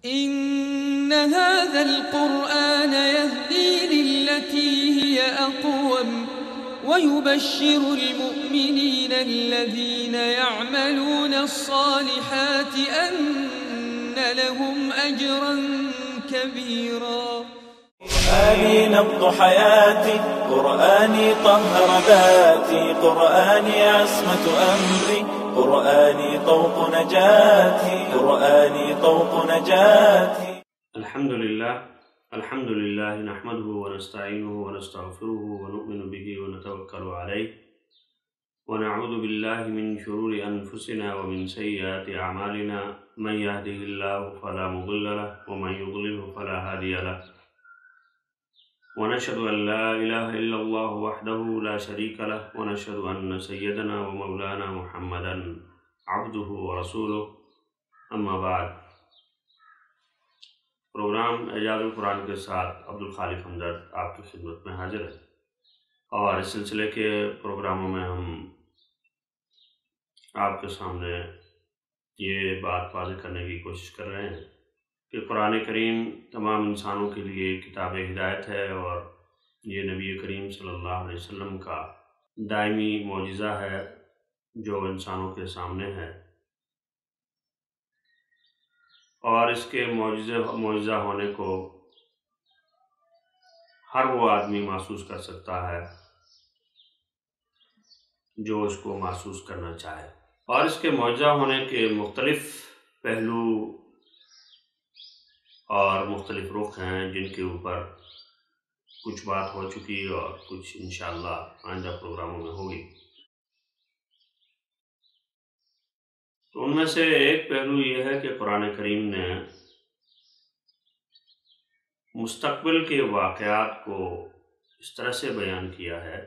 إن هذا القرآن يهدي للتي هي أقوم ويبشر المؤمنين الذين يعملون الصالحات أن لهم أجرا كبيرا. قرآني نبض حياتي، قرآني طهر ذاتي، قرآني عصمة أمري، قرآني طوق نجاتي، قرآني طوق نجاتي. الحمد لله نحمده ونستعينه ونستغفره ونؤمن به ونتوكل عليه ونعوذ بالله من شرور أنفسنا ومن سيئات أعمالنا، من يهده الله فلا مضل له ومن يضلله فلا هادي له، ونشهد أن لا إله إلا الله وحده لا شريك له، ونشهد أن سيدنا ومولانا محمدا عبده ورسوله، أما بعد. پروگرام اعجاز القرآن کے ساتھ عبدالخالق ہمدرد آپ کی خدمت میں حاضر ہے، اور اس سلسلے کے پروگراموں میں ہم آپ کے سامنے یہ بات واضح کرنے کی کوشش کر رہے ہیں کہ قرآن کریم تمام انسانوں کے لیے کتاب ہدایت ہے، اور یہ نبی کریم صلی اللہ علیہ وسلم کا دائمی معجزہ ہے جو انسانوں کے سامنے ہے، اور اس کے معجزہ ہونے کو ہر وہ آدمی محسوس کر سکتا ہے جو اس کو محسوس کرنا چاہے. اور اس کے معجزہ ہونے کے مختلف پہلو اور مختلف رخ ہیں جن کے اوپر کچھ بات ہو چکی اور کچھ انشاءاللہ آئندہ پروگراموں میں ہوگی. تو ان میں سے ایک پہلو یہ ہے کہ قرآن کریم نے مستقبل کے واقعات کو اس طرح سے بیان کیا ہے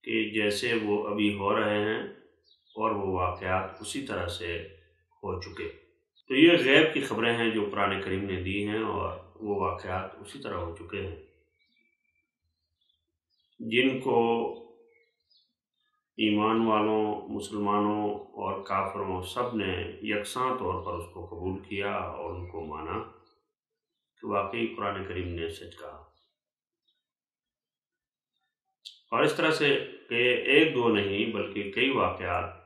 کہ جیسے وہ ابھی ہو رہے ہیں اور وہ واقعات اسی طرح سے ہو چکے. تو یہ غیب کی خبریں ہیں جو قرآن کریم نے دی ہیں، اور وہ واقعات اسی طرح ہو چکے ہیں جن کو ایمان والوں، مسلمانوں اور کافروں سب نے یکساں طور پر اس کو قبول کیا اور ان کو مانا کہ واقعی قرآن کریم نے سچ کہا. اور اس طرح سے کہ ایک دو نہیں بلکہ کئی واقعات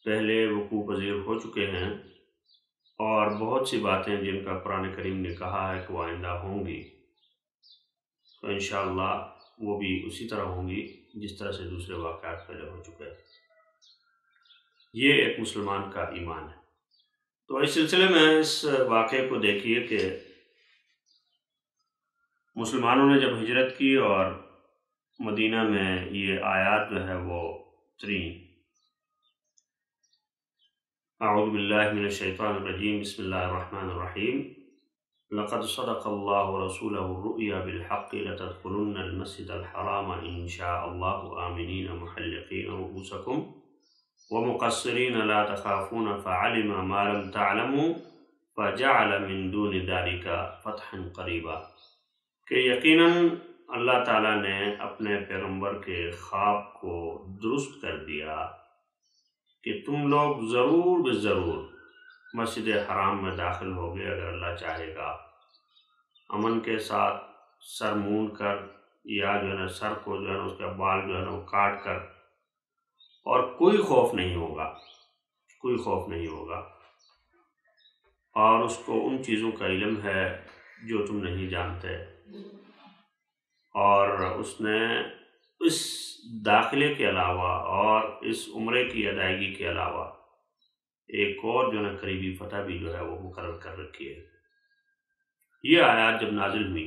پہلے وقوع پذیر ہو چکے ہیں، اور بہت سی باتیں جن کا قرآن کریم نے کہا ہے کہ وہ آئندہ ہوں گی، تو انشاءاللہ وہ بھی اسی طرح ہوں گی جس طرح سے دوسرے واقعات پہلے ہو چکے ہیں. یہ ایک مسلمان کا ایمان ہے. تو اس سلسلے میں اس واقعے کو دیکھیے کہ مسلمانوں نے جب ہجرت کی اور مدینہ میں یہ آیات جو ہے وہ اتری. اعوذ باللہ من الشیطان الرجیم، بسم اللہ الرحمن الرحیم. لقد صدق اللہ رسولہ الرؤیا بالحق لتدخلن المسجد الحرام ان شاء اللہ آمنین محلقین رؤوسکم ومقصرین لا تخافون فعلم ما لم تعلموا فجعل من دون ذلك فتحا قریبا. کہ یقیناً اللہ تعالیٰ نے اپنے پیغمبر کے خواب کو درست کر دیا کہ تم لوگ ضرور بضرور مسجد حرام میں داخل ہوگے اگر اللہ چاہے گا، امن کے ساتھ، سر مونڈ کر، یا جو ہے نا سر کو جو ہے نا اس کا بال جو ہے نا وہ کاٹ کر، اور کوئی خوف نہیں ہوگا، کوئی خوف نہیں ہوگا، اور اس کو ان چیزوں کا علم ہے جو تم نہیں جانتے. اور اس نے اس داخلے کے علاوہ اور اس عمرے کی ادائیگی کے علاوہ ایک اور جو ہے قریبی فتح بھی جو ہے وہ مقرر کر رکھی ہے. یہ آیات جب نازل ہوئی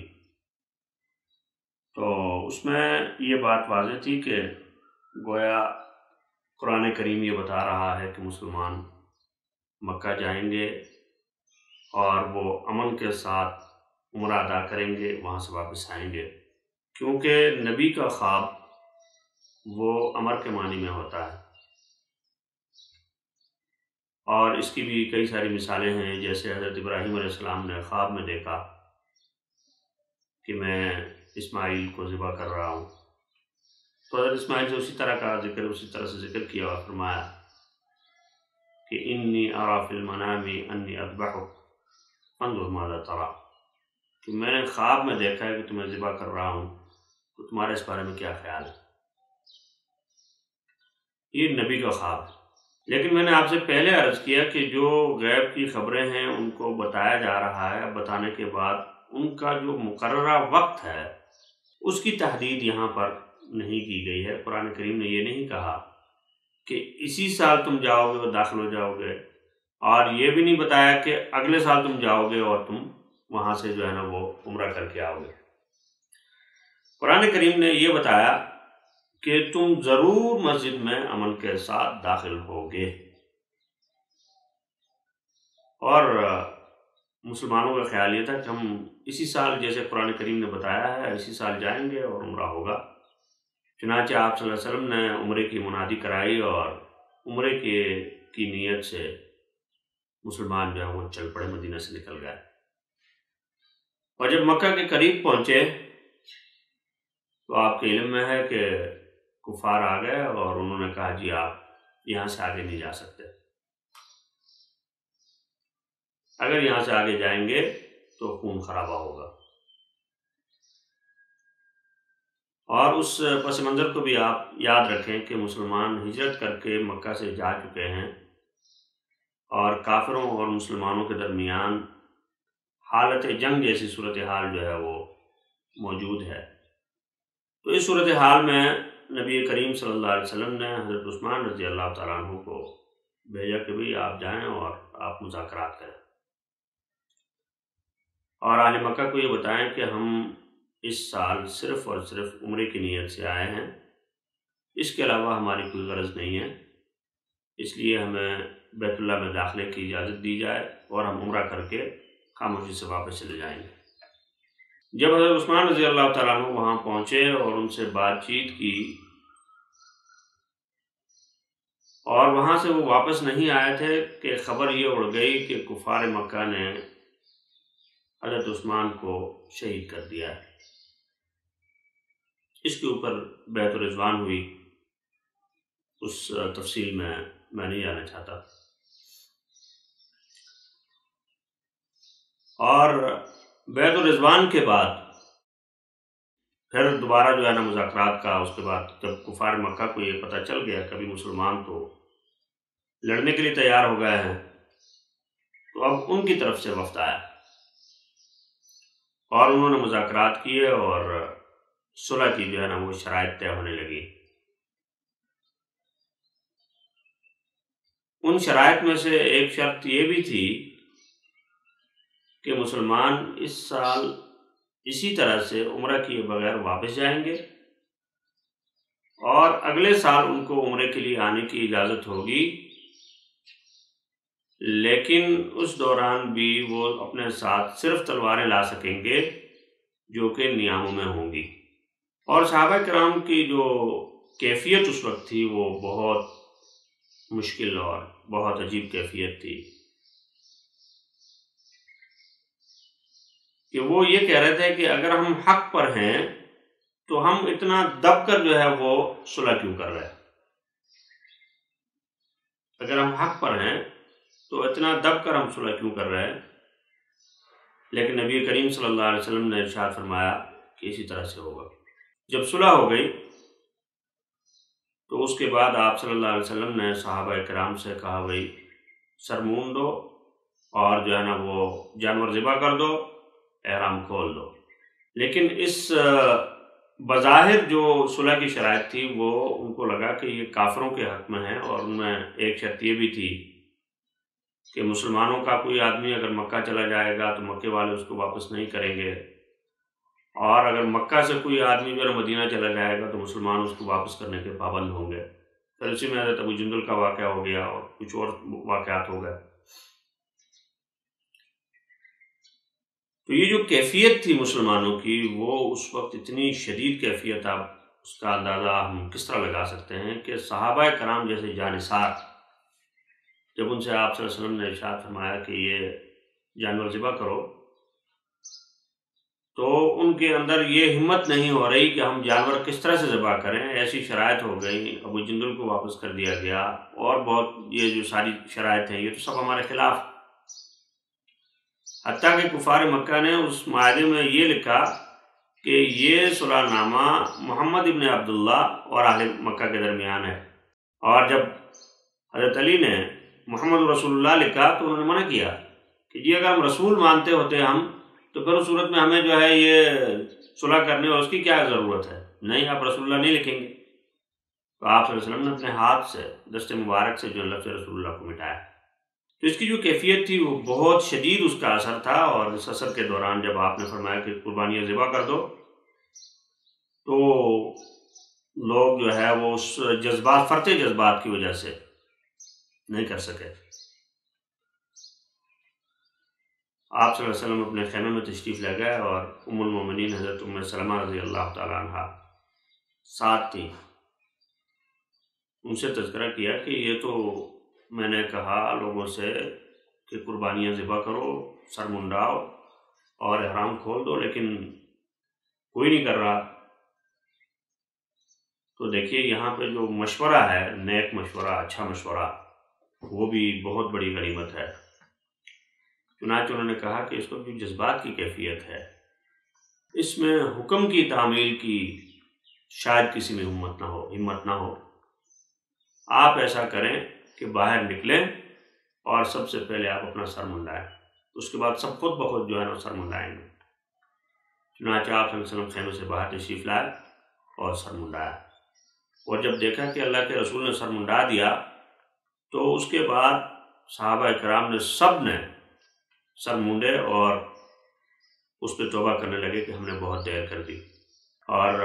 تو اس میں یہ بات واضح تھی کہ گویا قرآن کریم یہ بتا رہا ہے کہ مسلمان مکہ جائیں گے اور وہ امن کے ساتھ عمرہ ادا کریں گے، وہاں سے واپس آئیں گے، کیونکہ نبی کا خواب وہ امر کے معنی میں ہوتا ہے. اور اس کی بھی کئی ساری مثالیں ہیں، جیسے حضرت ابراہیم علیہ السلام نے خواب میں دیکھا کہ میں اسماعیل کو ذبح کر رہا ہوں، تو حضرت اسماعیل سے اسی طرح سے ذکر کیا اور فرمایا کہ انی ارا فی المنام انی اذبحک فانظر ماذا تری، کہ میں نے خواب میں دیکھا ہے کہ تمہیں ذبح کر رہا ہوں، تو تمہارا اس بارے میں کیا خیال ہے؟ یہ نبی کا خواب ہے۔ لیکن میں نے آپ سے پہلے عرض کیا کہ جو غیب کی خبریں ہیں ان کو بتایا جا رہا ہے، بتانے کے بعد ان کا جو مقررہ وقت ہے اس کی تحدید یہاں پر نہیں کی گئی ہے۔ قرآن کریم نے یہ نہیں کہا کہ اسی سال تم جاؤ گے اور داخل ہو جاؤ گے، اور یہ بھی نہیں بتایا کہ اگلے سال تم جاؤ گے اور تم وہاں سے جو ہے نا وہ عمرہ کر کے آؤ گے۔ قرآن کریم نے یہ بتایا کہ تم ضرور مسجد میں امن کے ساتھ داخل ہوگے، اور مسلمانوں کا خیال یہ تھا کہ ہم اسی سال، جیسے قرآن کریم نے بتایا ہے، اسی سال جائیں گے اور عمرہ ہوگا۔ چنانچہ آپ صلی اللہ علیہ وسلم نے عمرے کی منادی کرائی اور عمرے کی نیت سے مسلمان جو ہے وہ چل پڑے، مدینہ سے نکل گئے۔ اور جب مکہ کے قریب پہنچے تو آپ کے علم میں ہے کہ کفار آ گئے اور انہوں نے کہا جی آپ یہاں سے آگے نہیں جا سکتے، اگر یہاں سے آگے جائیں گے تو خون خرابہ ہوگا۔ اور اس پس منظر کو بھی آپ یاد رکھیں کہ مسلمان ہجرت کر کے مکہ سے جا چکے ہیں اور کافروں اور مسلمانوں کے درمیان حالت جنگ جیسی صورتحال جو ہے وہ موجود ہے۔ تو اس صورتحال میں نبی کریم صلی اللہ علیہ وسلم نے حضرت عثمان رضی اللہ تعالیٰ عنہ کو بھیجا کہ بھئی آپ جائیں اور آپ مذاکرات کریں، اور اہل مکہ کو یہ بتائیں کہ ہم اس سال صرف اور صرف عمرے کی نیت سے آئے ہیں، اس کے علاوہ ہماری کوئی غرض نہیں ہے، اس لیے ہمیں بیت اللہ میں داخلے کی اجازت دی جائے اور ہم عمرہ کر کے خاموشی سے واپس چلے جائیں گے۔ جب حضرت عثمان رضی اللہ تعالیٰ عنہ وہاں پہنچے اور ان سے بات چیت کی اور وہاں سے وہ واپس نہیں آئے تھے کہ خبر یہ اڑ گئی کہ کفار مکہ نے حضرت عثمان کو شہید کر دیا ہے۔ اس کے اوپر بیعت رضوان ہوئی، اس تفصیل میں نہیں جانا چاہتا۔ اور بیعت رضوان کے بعد پھر دوبارہ جو ہے نا مذاکرات کا، اس کے بعد جب کفار مکہ کو یہ پتہ چل گیا کبھی مسلمان تو لڑنے کے لیے تیار ہو گئے ہیں، تو اب ان کی طرف سے وفد آیا اور انہوں نے مذاکرات کیے اور صلح کی جو ہے نا وہ شرائط طے ہونے لگی۔ ان شرائط میں سے ایک شرط یہ بھی تھی کہ مسلمان اس سال اسی طرح سے عمرہ کیے بغیر واپس جائیں گے، اور اگلے سال ان کو عمرے کے لیے آنے کی اجازت ہوگی، لیکن اس دوران بھی وہ اپنے ساتھ صرف تلواریں لا سکیں گے جو کہ نیاموں میں ہوں گی۔ اور صحابہ کرام کی جو کیفیت اس وقت تھی وہ بہت مشکل اور بہت عجیب کیفیت تھی کہ وہ یہ کہہ رہے تھے کہ اگر ہم حق پر ہیں تو ہم اتنا دب کر جو ہے وہ صلح کیوں کر رہے ہیں؟ اگر ہم حق پر ہیں تو اتنا دب کر ہم صلح کیوں کر رہے ہیں؟ لیکن نبی کریم صلی اللہ علیہ وسلم نے ارشاد فرمایا کہ اسی طرح سے ہوگا۔ جب صلح ہو گئی تو اس کے بعد آپ صلی اللہ علیہ وسلم نے صحابہ کرام سے کہا بھئی سر مون دو اور جو ہے نا وہ جانور ذبح کر دو، احرام کھول دو۔ لیکن اس بظاہر جو صلح کی شرائط تھی وہ ان کو لگا کہ یہ کافروں کے حق میں ہے، اور ان میں ایک شرط یہ بھی تھی کہ مسلمانوں کا کوئی آدمی اگر مکہ چلا جائے گا تو مکے والے اس کو واپس نہیں کریں گے، اور اگر مکہ سے کوئی آدمی جو ہے مدینہ چلا جائے گا تو مسلمان اس کو واپس کرنے کے پابند ہوں گے۔ پھر اسی میں حضرت ابو جندل کا واقعہ ہو گیا اور کچھ اور واقعات ہو گئے۔ تو یہ جو کیفیت تھی مسلمانوں کی وہ اس وقت اتنی شدید کیفیت، آپ اس کا اندازہ ہم کس طرح لگا سکتے ہیں کہ صحابہ کرام جیسے جانثار، جب ان سے آپ صلی اللہ علیہ وسلم نے ارشاد فرمایا کہ یہ جانور ذبح کرو تو ان کے اندر یہ ہمت نہیں ہو رہی کہ ہم جانور کس طرح سے ذبح کریں. ایسی شرائط ہو گئی، ابو جندل کو واپس کر دیا گیا، اور بہت یہ جو ساری شرائط ہیں یہ تو سب ہمارے خلاف. حتیٰ کہ کفار مکہ نے اس معاہدے میں یہ لکھا کہ یہ صلح نامہ محمد ابن عبداللہ اور اہل مکہ کے درمیان ہے. اور جب حضرت علی نے محمد رسول اللہ لکھا تو انہوں نے منع کیا کہ جی اگر ہم رسول مانتے ہوتے ہم تو پھر اس صورت میں ہمیں جو ہے یہ صلح کرنے اور اس کی کیا ضرورت ہے. نہیں، آپ رسول اللہ نہیں لکھیں گے. تو آپ صلی اللہ علیہ وسلم نے اپنے ہاتھ سے دست مبارک سے جو لفظ رسول اللہ کو مٹایا. تو اس کی جو کیفیت تھی وہ بہت شدید اس کا اثر تھا. اور اس اثر کے دوران جب آپ نے فرمایا کہ قربانیاں ذبح کر دو تو لوگ جو ہے وہ اس جذبات، فرتے جذبات کی وجہ سے نہیں کر سکے. آپ صلی اللہ علیہ وسلم اپنے خیمے میں تشریف لے گئے اور ام المومنین حضرت ام سلمہ رضی اللہ تعالیٰ عنہ ساتھ تھیں. ان سے تذکرہ کیا کہ یہ تو میں نے کہا لوگوں سے کہ قربانیاں ذبح کرو، سر منڈاؤ اور احرام کھول دو، لیکن کوئی نہیں کر رہا. تو دیکھیے یہاں پہ جو مشورہ ہے، نیک مشورہ، اچھا مشورہ، وہ بھی بہت بڑی غنیمت ہے. چنانچہ انہوں نے کہا کہ اس وقت جو جذبات کی کیفیت ہے اس میں حکم کی تعمیل کی شاید کسی میں ہمت نہ ہو. آپ ایسا کریں کہ باہر نکلیں اور سب سے پہلے آپ اپنا سر منڈائیں، اس کے بعد سب خود بخود جو ہے نا سر منڈائیں گے. چنانچہ آپ صلی اللہ علیہ وسلم خیمے سے باہر تشریف لائے اور سر منڈایا. اور جب دیکھا کہ اللہ کے رسول نے سر منڈا دیا تو اس کے بعد صحابہ کرام نے سب نے سر منڈے اور اس پہ توبہ کرنے لگے کہ ہم نے بہت دیر کر دی. اور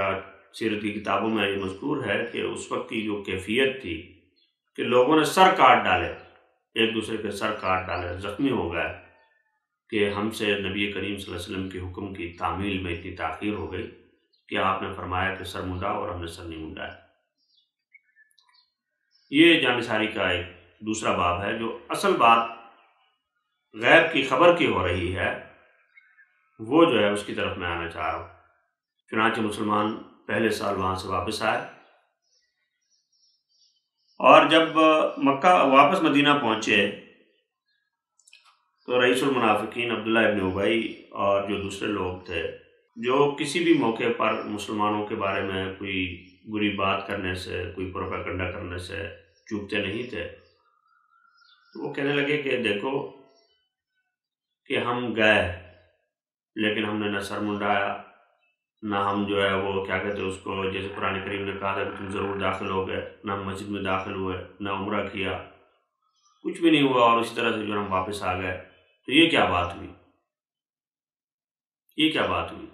سیرت کی کتابوں میں یہ مذکور ہے کہ اس وقت کی جو کیفیت تھی کہ لوگوں نے سر کاٹ ڈالے، ایک دوسرے کے سر کاٹ ڈالے، زخمی ہو گئے کہ ہم سے نبی کریم صلی اللہ علیہ وسلم کے حکم کی تعمیل میں اتنی تاخیر ہو گئی کہ آپ نے فرمایا کہ سر منڈاؤ اور ہم نے سر نہیں منڈایا. یہ جانبداری کا ایک دوسرا باب ہے. جو اصل بات غیب کی خبر کی ہو رہی ہے وہ جو ہے اس کی طرف میں آنا چاہ رہا ہوں. چنانچہ مسلمان پہلے سال وہاں سے واپس آئے اور جب مکہ واپس مدینہ پہنچے تو رئیس المنافقین عبداللہ ابن ابی اور جو دوسرے لوگ تھے جو کسی بھی موقع پر مسلمانوں کے بارے میں کوئی بری بات کرنے سے، کوئی پروپیگنڈا کرنے سے چوکتے نہیں تھے، تو وہ کہنے لگے کہ دیکھو کہ ہم گئے لیکن ہم نے نہ سر منڈایا، نہ ہم جو ہے وہ کیا کہتے ہیں اس کو، جیسے قرآن کریم نے کہا تھا کہ تم ضرور داخل ہو گئے، نہ ہم مسجد میں داخل ہوئے، نہ عمرہ کیا، کچھ بھی نہیں ہوا، اور اسی طرح سے جو ہم واپس آ گئے. تو یہ کیا بات ہوئی؟ یہ کیا بات ہوئی؟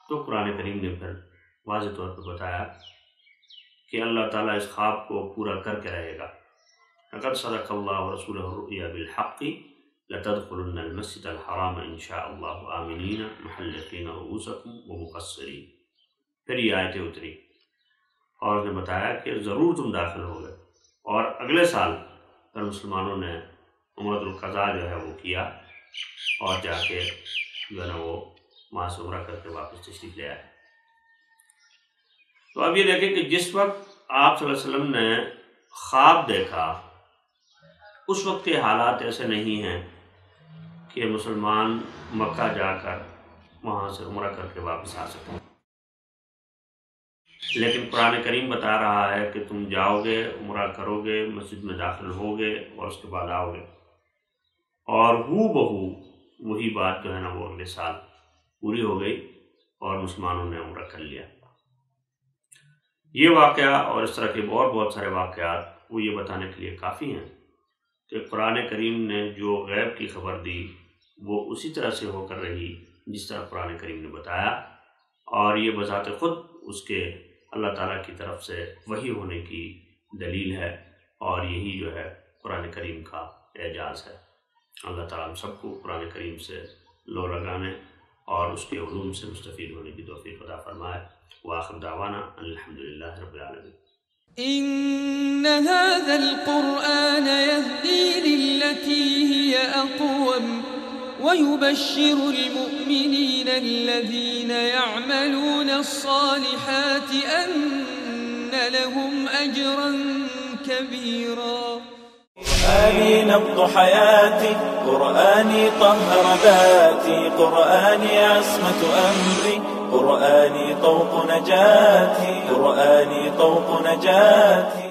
تو قرآن کریم نے پھر واضح طور پہ بتایا کہ اللہ تعالیٰ اس خواب کو پورا کر کے رہے گا. لقد صدق اللہ ورسولہ الرؤیا بالحق لتدخلن المسجد الحرام ان شاء اللہ آمنین محلقین رؤوسکم ومقصرین. پھر یہ آیتیں اتری اور اس نے بتایا کہ ضرور تم داخل ہوگے. اور اگلے سال پھر مسلمانوں نے عمرۃ القضاء جو ہے وہ کیا اور جا کے جو ہے نا وہ وہاں سے عمرہ کر کے واپس تشریف لے آئے. تو اب یہ دیکھیں کہ جس وقت آپ صلی اللہ علیہ وسلم نے خواب دیکھا اس وقت کے حالات ایسے نہیں ہیں کہ مسلمان مکہ جا کر وہاں سے عمرہ کر کے واپس آ سکیں. لیکن قرآن کریم بتا رہا ہے کہ تم جاؤ گے، عمرہ کرو گے، مسجد میں داخل ہوگے اور اس کے بعد آؤ گے. اور ہو بہو وہی بات جو ہے نا وہ اگلے سال پوری ہو گئی اور مسلمانوں نے عمرہ کر لیا. یہ واقعہ اور اس طرح کے اور بہت سارے واقعات وہ یہ بتانے کے لیے کافی ہیں کہ قرآن کریم نے جو غیب کی خبر دی وہ اسی طرح سے ہو کر رہی جس طرح قرآن کریم نے بتایا، اور یہ بذات خود اس کے اللہ تعالیٰ کی طرف سے وحی ہونے کی دلیل ہے. اور یہی جو ہے قرآن کریم کا اعجاز ہے. اللہ تعالیٰ ہم سب کو قرآن کریم سے لو لگانے اور اس کے علوم سے مستفید ہونے کی توفیق عطا فرمائے. وآخر دعوانا الحمدللہ رب العالمین. إن هذا القرآن يهدي للتي هي أقوم ويبشر المؤمنين الذين يعملون الصالحات أن لهم أجرا كبيرا. قرآني نبض حياتي، قرآني طهر ذاتي، قرآني عصمة أمري، قرآني طوق نجاتي، قرآني طوق نجاتي.